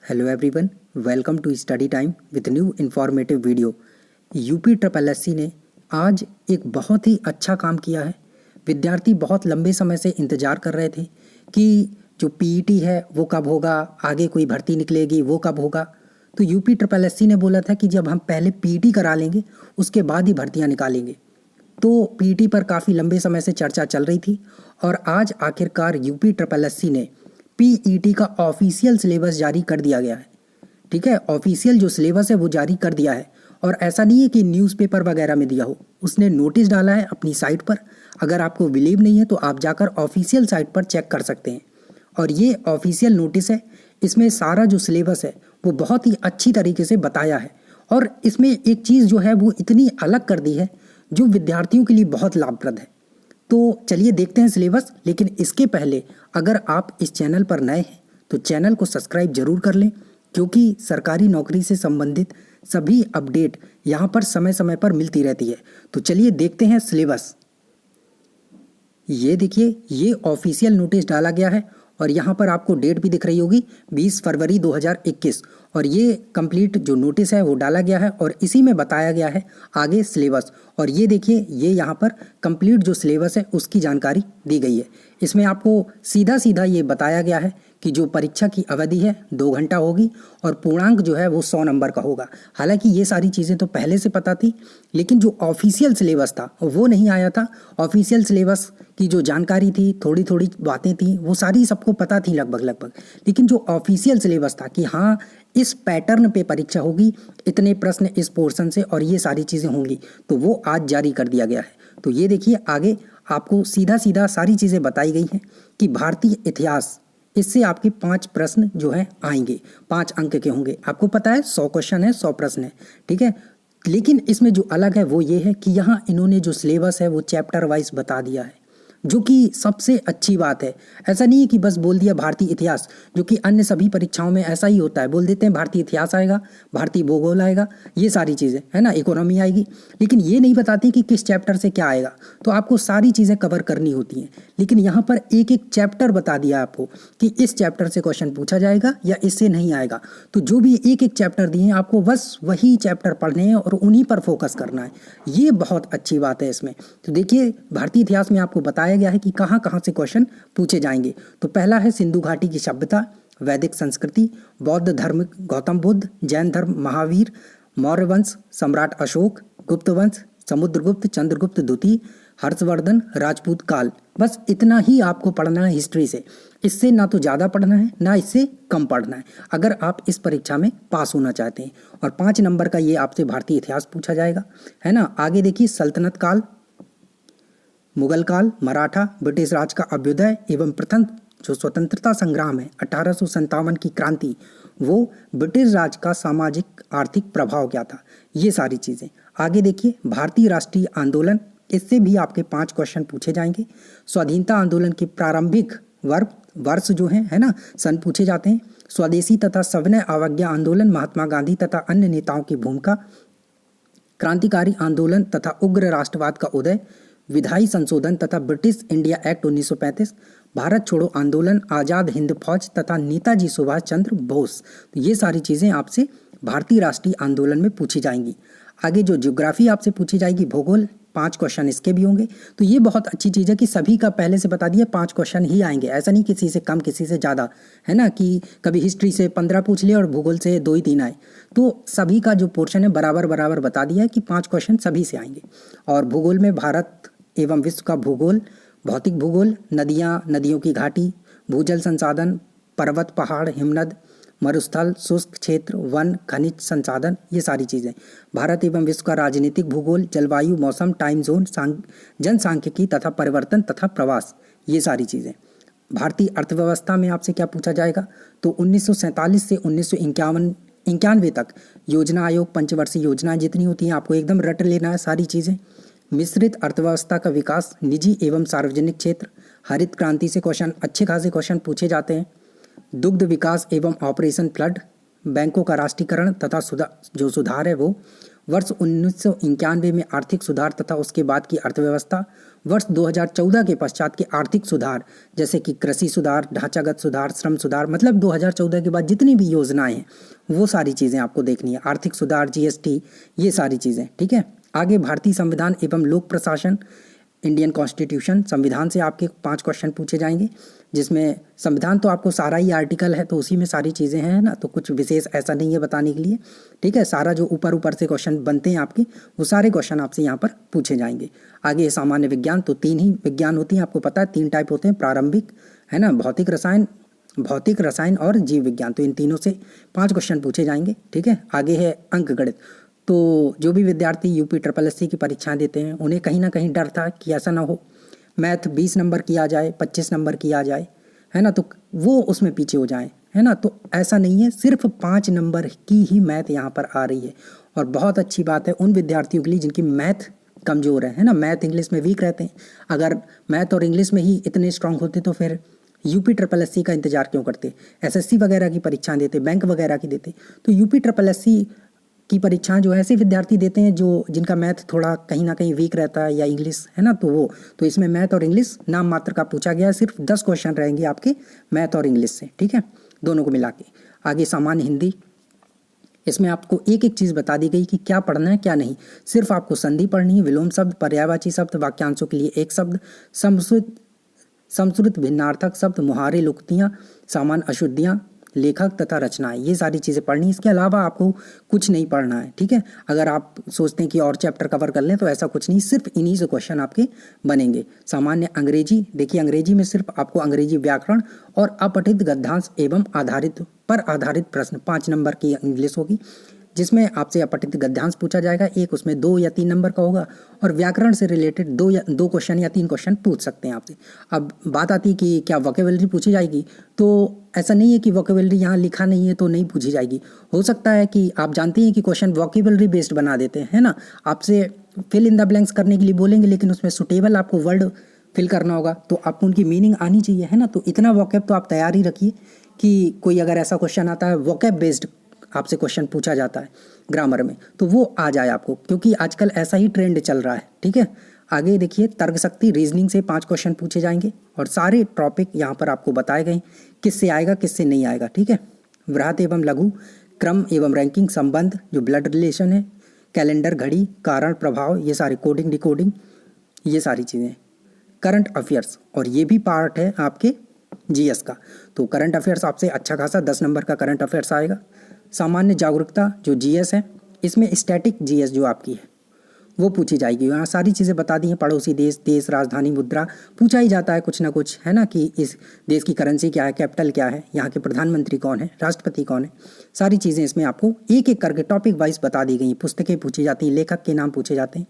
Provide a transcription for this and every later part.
Hello everyone, welcome to study time with new informative video. UP triple SC ने आज एक बहुत ही अच्छा काम किया है। विद्यार्थी बहुत लंबे समय से इंतज़ार कर रहे थे कि जो पीईटी है वो कब होगा, आगे कोई भर्ती निकलेगी वो कब होगा। तो यूपी ट्रिपल एससी ने बोला था कि जब हम पहले पीईटी करा लेंगे उसके बाद ही भर्तियाँ निकालेंगे। तो पीईटी पर काफ़ी लंबे समय से चर्चा चल रही थी और आज आखिरकार यूपी ट्रिपल एससी ने पीईटी का ऑफिशियल सिलेबस जारी कर दिया गया है। ठीक है, ऑफिशियल जो सिलेबस है वो जारी कर दिया है और ऐसा नहीं है कि न्यूज़पेपर वगैरह में दिया हो, उसने नोटिस डाला है अपनी साइट पर। अगर आपको बिलीव नहीं है तो आप जाकर ऑफिशियल साइट पर चेक कर सकते हैं। और ये ऑफिशियल नोटिस है, इसमें सारा जो सिलेबस है वो बहुत ही अच्छी तरीके से बताया है। और इसमें एक चीज़ जो है वो इतनी अलग कर दी है जो विद्यार्थियों के लिए बहुत लाभप्रद है। तो चलिए देखते हैं सिलेबस। लेकिन इसके पहले अगर आप इस चैनल पर नए हैं तो चैनल को सब्सक्राइब जरूर कर लें, क्योंकि सरकारी नौकरी से संबंधित सभी अपडेट यहाँ पर समय समय पर मिलती रहती है। तो चलिए देखते हैं सिलेबस। ये देखिए, ये ऑफिशियल नोटिस डाला गया है और यहाँ पर आपको डेट भी दिख रही होगी 20 फरवरी 2021। और ये कंप्लीट जो नोटिस है वो डाला गया है और इसी में बताया गया है आगे सिलेबस। और ये देखिए, ये यहाँ पर कंप्लीट जो सिलेबस है उसकी जानकारी दी गई है। इसमें आपको सीधा सीधा ये बताया गया है कि जो परीक्षा की अवधि है 2 घंटा होगी और पूर्णांक जो है वो 100 नंबर का होगा। हालांकि ये सारी चीज़ें तो पहले से पता थी, लेकिन जो ऑफिशियल सिलेबस था वो नहीं आया था। ऑफिशियल सिलेबस की जो जानकारी थी, थोड़ी थोड़ी बातें थी, वो सारी सबको पता थी लगभग लगभग। लेकिन जो ऑफिशियल सिलेबस था कि हाँ इस पैटर्न पे परीक्षा होगी, इतने प्रश्न इस पोर्शन से और ये सारी चीज़ें होंगी, तो वो आज जारी कर दिया गया है। तो ये देखिए, आगे आपको सीधा सीधा सारी चीज़ें बताई गई हैं कि भारतीय इतिहास, इससे आपके 5 प्रश्न जो हैं आएंगे, 5 अंक के होंगे। आपको पता है 100 क्वेश्चन है, 100 प्रश्न है, ठीक है। लेकिन इसमें जो अलग है वो ये है कि यहाँ इन्होंने जो सिलेबस है वो चैप्टर वाइज बता दिया है, जो कि सबसे अच्छी बात है। ऐसा नहीं है कि बस बोल दिया भारतीय इतिहास, जो कि अन्य सभी परीक्षाओं में ऐसा ही होता है, बोल देते हैं भारतीय इतिहास आएगा, भारतीय भूगोल आएगा, ये सारी चीज़ें है ना, इकोनॉमी आएगी, लेकिन ये नहीं बताती कि किस चैप्टर से क्या आएगा। तो आपको सारी चीज़ें कवर करनी होती हैं। लेकिन यहाँ पर एक एक चैप्टर बता दिया आपको कि इस चैप्टर से क्वेश्चन पूछा जाएगा या इससे नहीं आएगा। तो जो भी एक एक चैप्टर दिए हैं आपको बस वही चैप्टर पढ़ने हैं और उन्हीं पर फोकस करना है। ये बहुत अच्छी बात है इसमें। तो देखिए, भारतीय इतिहास में आपको बताया गया है कि कहाँ कहाँ से क्वेश्चन पूछे जाएंगे। तो पहला है सिंधु घाटी की सभ्यता, वैदिक संस्कृति, बौद्ध धर्म गौतम बुद्ध, जैन धर्म महावीर, मौर्य वंश सम्राट अशोक, गुप्त वंश समुद्रगुप्त चंद्रगुप्त द्वितीय, हर्षवर्धन, राजपूत काल। बस इतना ही आपको पढ़ना है हिस्ट्री से। इससे ना तो ज़्यादा पढ़ना है ना इससे कम पढ़ना है, अगर आप इस परीक्षा में पास होना चाहते हैं। और 5 नंबर का ये आपसे भारतीय इतिहास पूछा जाएगा, है ना। आगे देखिए, सल्तनत काल, मुगल काल, मराठा, ब्रिटिश राज का अभ्युदय एवं प्रथम जो स्वतंत्रता संग्राम है 1857 की क्रांति, वो ब्रिटिश राज का सामाजिक आर्थिक प्रभाव क्या था, ये सारी चीज़ें। आगे देखिए, भारतीय राष्ट्रीय आंदोलन, इससे भी आपके 5 क्वेश्चन पूछे जाएंगे। स्वाधीनता आंदोलन के प्रारंभिक वर्ष जो है ना, सन पूछे जाते हैं। स्वदेशी तथा सविनय अवज्ञा आंदोलन, महात्मा गांधी तथा अन्य नेताओं की भूमिका, क्रांतिकारी आंदोलन तथा उग्र राष्ट्रवाद का उदय, विधायी संशोधन तथा ब्रिटिश इंडिया एक्ट 1935, भारत छोड़ो आंदोलन, आज़ाद हिंद फौज तथा नेताजी सुभाष चंद्र बोस। तो ये सारी चीज़ें आपसे भारतीय राष्ट्रीय आंदोलन में पूछी जाएंगी। आगे जो ज्योग्राफी आपसे पूछी जाएगी, भूगोल, 5 क्वेश्चन इसके भी होंगे। तो ये बहुत अच्छी चीज़ है कि सभी का पहले से बता दिया 5 क्वेश्चन ही आएंगे। ऐसा नहीं किसी से कम किसी से ज़्यादा, है ना, कि कभी हिस्ट्री से 15 पूछ लिए और भूगोल से 2 ही 3 आए। तो सभी का जो पोर्शन है बराबर बराबर बता दिया है कि 5 क्वेश्चन सभी से आएंगे। और भूगोल में भारत एवं विश्व का भूगोल, भौतिक भूगोल, नदियाँ, नदियों की घाटी, भूजल संसाधन, पर्वत पहाड़ हिमनद, मरुस्थल, शुष्क क्षेत्र, वन, खनिज संसाधन, ये सारी चीज़ें। भारत एवं विश्व का राजनीतिक भूगोल, जलवायु, मौसम, टाइम जोन, जनसांख्यिकी तथा परिवर्तन तथा प्रवास, ये सारी चीज़ें। भारतीय अर्थव्यवस्था में आपसे क्या पूछा जाएगा, तो 1947 से 1991 तक योजना आयोग, पंचवर्षीय योजनाएं जितनी होती हैं आपको एकदम रट लेना है सारी चीज़ें। मिश्रित अर्थव्यवस्था का विकास, निजी एवं सार्वजनिक क्षेत्र, हरित क्रांति से क्वेश्चन, अच्छे खासे क्वेश्चन पूछे जाते हैं। दुग्ध विकास एवं ऑपरेशन फ्लड, बैंकों का राष्ट्रीयकरण तथा जो सुधार है वो, वर्ष 1991 में आर्थिक सुधार तथा उसके बाद की अर्थव्यवस्था, वर्ष 2014 के पश्चात के आर्थिक सुधार जैसे कि कृषि सुधार, ढांचागत सुधार, श्रम सुधार, मतलब 2014 के बाद जितनी भी योजनाएं हैं वो सारी चीज़ें आपको देखनी है। आर्थिक सुधार, जीएसटी, ये सारी चीज़ें, ठीक है। आगे भारतीय संविधान एवं लोक प्रशासन, इंडियन कॉन्स्टिट्यूशन, संविधान से आपके 5 क्वेश्चन पूछे जाएंगे, जिसमें संविधान तो आपको सारा ही आर्टिकल है तो उसी में सारी चीज़ें हैं ना, तो कुछ विशेष ऐसा नहीं है बताने के लिए, ठीक है। सारा जो ऊपर ऊपर से क्वेश्चन बनते हैं आपके वो सारे क्वेश्चन आपसे यहाँ पर पूछे जाएंगे। आगे सामान्य विज्ञान, तो 3 ही विज्ञान होती हैं, आपको पता है 3 टाइप होते हैं, प्रारंभिक, है ना, भौतिक रसायन और जीव विज्ञान, तो इन तीनों से 5 क्वेश्चन पूछे जाएंगे, ठीक है। आगे है अंक गणित। तो जो भी विद्यार्थी यूपी SSS की परीक्षाएं देते हैं उन्हें कहीं ना कहीं डर था कि ऐसा ना हो मैथ 20 नंबर की आ जाए, 25 नंबर की आ जाए, है ना, तो वो उसमें पीछे हो जाए, है ना। तो ऐसा नहीं है, सिर्फ 5 नंबर की ही मैथ यहाँ पर आ रही है। और बहुत अच्छी बात है उन विद्यार्थियों के लिए जिनकी मैथ कमज़ोर है ना, मैथ इंग्लिश में वीक रहते हैं। अगर मैथ और इंग्लिश में ही इतने स्ट्रांग होते तो फिर यूपी SSS का इंतजार क्यों करते, SSC वगैरह की परीक्षाएं देते, बैंक वगैरह की देते। तो यूपी SSS की परीक्षाएं जो ऐसे विद्यार्थी देते हैं जो जिनका मैथ थोड़ा कहीं ना कहीं वीक रहता है या इंग्लिश, है ना, तो इसमें मैथ और इंग्लिश नाम मात्र का पूछा गया है। सिर्फ 10 क्वेश्चन रहेंगे आपके मैथ और इंग्लिश से, ठीक है, दोनों को मिला के। आगे सामान्य हिंदी, इसमें आपको एक एक चीज़ बता दी गई कि क्या पढ़ना है क्या नहीं। सिर्फ आपको संधि पढ़नी है, विलोम शब्द, पर्यायवाची शब्द, वाक्यांशों के लिए एक शब्द, समश्रुत भिन्नार्थक शब्द, मुहावरे, लुक्तियाँ, सामान्य अशुद्धियाँ, लेखक तथा रचनाएं, ये सारी चीज़ें पढ़नी। इसके अलावा आपको कुछ नहीं पढ़ना है, ठीक है। अगर आप सोचते हैं कि और चैप्टर कवर कर लें तो ऐसा कुछ नहीं, सिर्फ इन्हीं से क्वेश्चन आपके बनेंगे। सामान्य अंग्रेजी, देखिए अंग्रेजी में सिर्फ आपको अंग्रेजी व्याकरण और अपठित गद्यांश एवं आधारित प्रश्न 5 नंबर की इंग्लिश होगी, जिसमें आपसे अपठित गद्यांश पूछा जाएगा, एक उसमें 2 या 3 नंबर का होगा, और व्याकरण से रिलेटेड 2 क्वेश्चन या 3 क्वेश्चन पूछ सकते हैं आपसे। अब बात आती है कि क्या वोकेबलरी पूछी जाएगी, तो ऐसा नहीं है कि वोकेबलरी यहाँ लिखा नहीं है तो नहीं पूछी जाएगी। हो सकता है कि आप जानते हैं कि क्वेश्चन वोकेबलरी बेस्ड बना देते हैं, है ना, आपसे फिल इन द ब्लैंक्स करने के लिए बोलेंगे, लेकिन उसमें सुटेबल आपको वर्ड फिल करना होगा, तो आपको उनकी मीनिंग आनी चाहिए, है ना। तो इतना वोकेब तो आप तैयार ही रखिए कि कोई अगर ऐसा क्वेश्चन आता है वोकेब बेस्ड आपसे क्वेश्चन पूछा जाता है ग्रामर में तो वो आ जाए आपको, क्योंकि आजकल ऐसा ही ट्रेंड चल रहा है, ठीक है। आगे देखिए तर्क शक्ति, रीजनिंग से 5 क्वेश्चन पूछे जाएंगे और सारे टॉपिक यहाँ पर आपको बताए गए किससे आएगा किससे नहीं आएगा, ठीक है। वृहत एवं लघु, क्रम एवं रैंकिंग, संबंध, जो ब्लड रिलेशन है, कैलेंडर, घड़ी, कारण प्रभाव, ये सारे कोडिंग डिकोडिंग, ये सारी चीज़ें। करंट अफेयर्स, और ये भी पार्ट है आपके जीएस का, तो करंट अफेयर्स आपसे अच्छा खासा 10 नंबर का करंट अफेयर्स आएगा। सामान्य जागरूकता जो जीएस है, इसमें स्टैटिक जीएस जो आपकी है वो पूछी जाएगी। यहाँ सारी चीज़ें बता दी हैं, पड़ोसी देश, राजधानी, मुद्रा, पूछा ही जाता है कुछ ना कुछ, है ना, कि इस देश की करेंसी क्या है, कैपिटल क्या है, यहाँ के प्रधानमंत्री कौन है, राष्ट्रपति कौन है, सारी चीज़ें इसमें आपको एक एक करके टॉपिक वाइज बता दी गई। पुस्तकें पूछी जाती हैं, लेखक के नाम पूछे जाते हैं।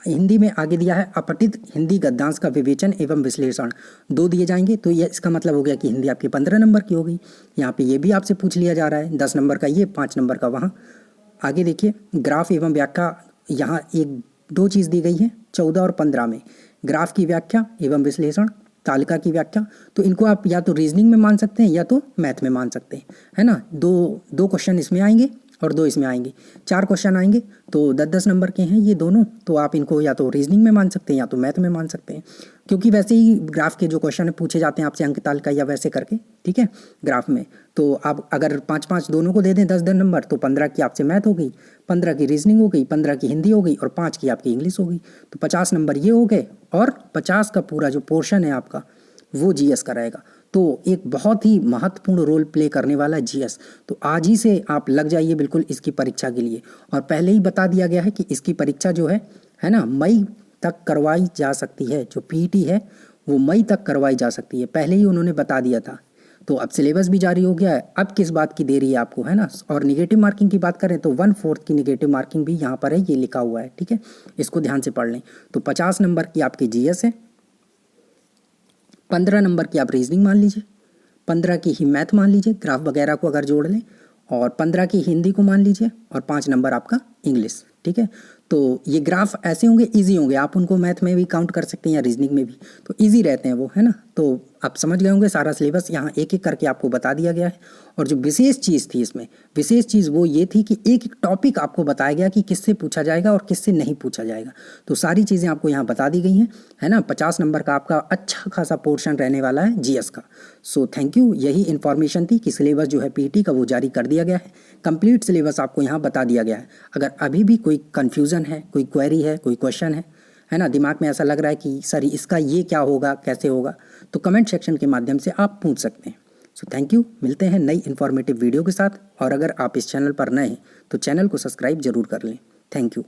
हिंदी में आगे दिया है अपठित हिंदी गद्यांश का विवेचन एवं विश्लेषण, 2 दिए जाएंगे, तो ये इसका मतलब हो गया कि हिंदी आपकी 15 नंबर की हो गई। यहाँ पे ये भी आपसे पूछ लिया जा रहा है, 10 नंबर का ये, 5 नंबर का वहाँ। आगे देखिए ग्राफ एवं व्याख्या, यहाँ 1-2 चीज़ दी गई है 14 और 15 में, ग्राफ की व्याख्या एवं विश्लेषण, तालिका की व्याख्या। तो इनको आप या तो रीजनिंग में मान सकते हैं या तो मैथ में मान सकते हैं, है ना। 2 क्वेश्चन इसमें आएंगे और 2 इसमें आएंगे, 4 क्वेश्चन आएंगे, तो 10-10 नंबर के हैं ये दोनों, तो आप इनको या तो रीजनिंग में मान सकते हैं या तो मैथ में मान सकते हैं, क्योंकि वैसे ही ग्राफ के जो क्वेश्चन पूछे जाते हैं आपसे अंक तालिका या वैसे करके, ठीक है, ग्राफ में। तो आप अगर 5-5 दोनों को दे दें 10-10 नंबर, तो 15 की आपसे मैथ हो गई, 15 की रीजनिंग हो गई, 15 की हिंदी हो गई और 5 की आपकी इंग्लिश हो गई, तो 50 नंबर ये हो गए, और 50 का पूरा जो पोर्शन है आपका वो जीएस का रहेगा। तो एक बहुत ही महत्वपूर्ण रोल प्ले करने वाला है जीएस, तो आज ही से आप लग जाइए बिल्कुल इसकी परीक्षा के लिए। और पहले ही बता दिया गया है कि इसकी परीक्षा जो है ना, मई तक करवाई जा सकती है, जो पीईटी है वो मई तक करवाई जा सकती है, पहले ही उन्होंने बता दिया था। तो अब सिलेबस भी जारी हो गया है, अब किस बात की देरी है आपको, है ना। और निगेटिव मार्किंग की बात करें तो 1/4 की निगेटिव मार्किंग भी यहाँ पर है, ये लिखा हुआ है, ठीक है, इसको ध्यान से पढ़ लें। तो 50 नंबर की आपकी जीएस है, 15 नंबर की आप रीजनिंग मान लीजिए, 15 की ही मैथ मान लीजिए, ग्राफ वगैरह को अगर जोड़ लें, और 15 की हिंदी को मान लीजिए, और 5 नंबर आपका इंग्लिश, ठीक है। तो ये ग्राफ ऐसे होंगे, इजी होंगे, आप उनको मैथ में भी काउंट कर सकते हैं या रीजनिंग में भी, तो इजी रहते हैं वो, है ना। तो आप समझ गए होंगे सारा सिलेबस यहाँ एक एक करके आपको बता दिया गया है। और जो विशेष चीज़ थी इसमें, विशेष चीज़ वो ये थी कि एक एक टॉपिक आपको बताया गया कि किससे पूछा जाएगा और किससे नहीं पूछा जाएगा। तो सारी चीज़ें आपको यहाँ बता दी गई हैं, है ना। 50 नंबर का आपका अच्छा खासा पोर्शन रहने वाला है जीएस का। सो थैंक यू, यही इन्फॉर्मेशन थी कि सिलेबस जो है पीटी का वो जारी कर दिया गया है। कंप्लीट सिलेबस आपको यहाँ बता दिया गया है। अगर अभी भी कोई कन्फ्यूज़न है, कोई क्वेरी है, कोई क्वेश्चन है ना, दिमाग में ऐसा लग रहा है कि सर इसका ये क्या होगा, कैसे होगा, तो कमेंट सेक्शन के माध्यम से आप पूछ सकते हैं। सो थैंक यू, मिलते हैं नई इन्फॉर्मेटिव वीडियो के साथ। और अगर आप इस चैनल पर नए हैं तो चैनल को सब्सक्राइब जरूर कर लें। Thank you.